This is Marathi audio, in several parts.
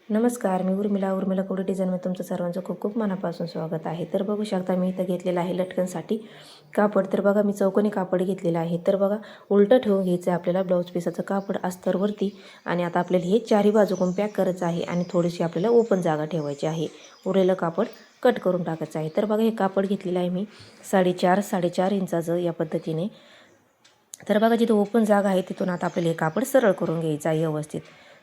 नमस्कार, मी उर्मिला कोडी डिझाईनमध्ये तुमचं सर्वांचं खूप खूप मनापासून स्वागत आहे। तर बघू शकता मी इथं घेतलेलं आहे लटकनसाठी कापड। तर बघा मी चौकोनी कापड घेतलेलं आहे। तर बघा उलटं ठेवून घ्यायचं आहे आपल्याला ब्लाऊज पीसाचं कापड अस्तरवरती। आणि आता आपल्याला हे चारही बाजूकडून पॅक करायचं आहे आणि थोडीशी आपल्याला ओपन जागा ठेवायची आहे। उरलेलं कापड कट करून टाकायचं आहे। तर बघा हे कापड घेतलेलं आहे मी 4.5 इंचाचं या पद्धतीने। तर बघा जिथे ओपन जागा आहे तिथून आता आपल्याला हे कापड सरळ करून घ्यायचं आहे व्यवस्थित।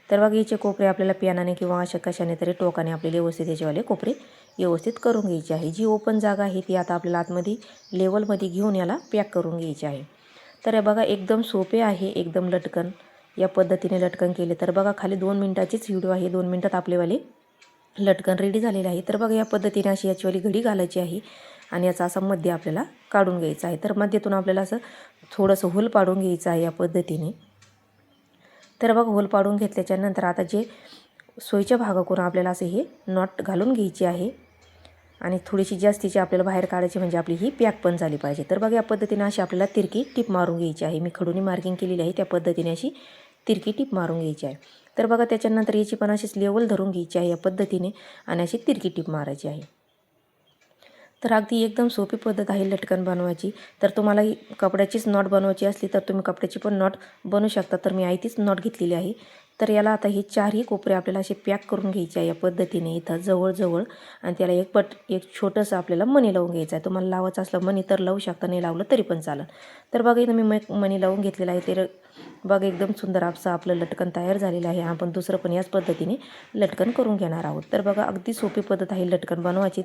तर बघा याचे कोपरे आपल्याला पियानाने किंवा अशा कशाने तरी टोकाने आपल्याला व्यवस्थित याचेवाले कोपरे व्यवस्थित करून घ्यायचे आहे। जी ओपन जागा आहे ती आता आपल्याला आतमध्ये लेवलमध्ये घेऊन याला पॅक करून घ्यायची आहे। तर बघा एकदम सोपे आहे, एकदम लटकन या पद्धतीने लटकन केले तर बघा खाली 2 मिनिटाचीच व्हिडिओ आहे। 2 मिनिटात आपलेवाले लटकन रेडी झालेले आहे। तर बघा या पद्धतीने अशी याचीवाली घडी घालायची आहे आणि याचा असा मध्य आपल्याला काढून घ्यायचा आहे। तर मध्यतून आपल्याला असं थोडंसं होल पाडून घ्यायचं आहे या पद्धतीने। तर बघा होल पाडून घेतल्याच्या नंतर आता जे सोयीच्या भागाकडून आपल्याला असे हे नॉट घालून घ्यायची आहे आणि थोडीशी जास्तीची आपल्याला बाहेर काढायची म्हणजे आपली ही पॅक पण झाली पाहिजे। तर बघा या पद्धतीने अशी आपल्याला तिरकी टिप मारून घ्यायची आहे। मी खडूनी मार्किंग केलेली आहे त्या पद्धतीने अशी तिरकी टिप मारून घ्यायची आहे। तर बघा त्याच्यानंतर याची पण अशीच लेवल धरून घ्यायची आहे या पद्धतीने आणि अशी तिरकी टिप मारायची आहे। तर अगदी एकदम सोपी पद्धत आहे लटकन बनवायची। तर तुम्हाला कपड्याचीच नॉट बनवायची असली तर तुम्ही कपड्याची पण नॉट बनवू शकता। तर मी आयतीच नॉट घेतलेली आहे। तर याला आता हे चारही कोपरे आपल्याला असे पॅक करून घ्यायचे आहे या पद्धतीने इथं जवळ आणि त्याला एक छोटंसं आपल्याला मणी लावून घ्यायचं आहे। तुम्हाला लावायचं असलं मणी तर लावू शकता, नाही लावलं तरी पण चालेल। तर बघा इथं मी मणी लावून घेतलेला आहे। तर बघा एकदम सुंदर आपलं लटकन तयार झालेलं आहे। आपण दुसरं पण याच पद्धतीने लटकन करून घेणार आहोत। तर बघा अगदी सोपी पद्धत आहे लटकन बनवायची।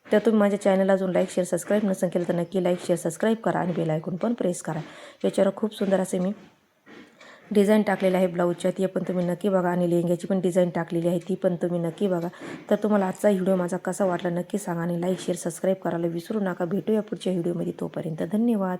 तर तुम्ही माझ्या चॅनलला अजून लाईक शेअर सबस्क्राईब नसेल केलं तर नक्की लाईक शेअर सबस्क्राईब करा आणि बेल आयकॉन पण प्रेस करा। याच्यावर खूप सुंदर असे मी डिझाईन टाकलेली आहे ब्लाऊजच्या, ती पण तुम्ही नक्की बघा आणि लेहंग्याची पण डिझाईन टाकलेली आहे ती पण तुम्ही नक्की बघा। तर तुम्हाला आजचा व्हिडिओ माझा कसा वाटला नक्की सांगा आणि लाईक शेअर सबस्क्राईब करायला विसरू नका। भेटूया पुढच्या व्हिडिओमध्ये, तोपर्यंत धन्यवाद।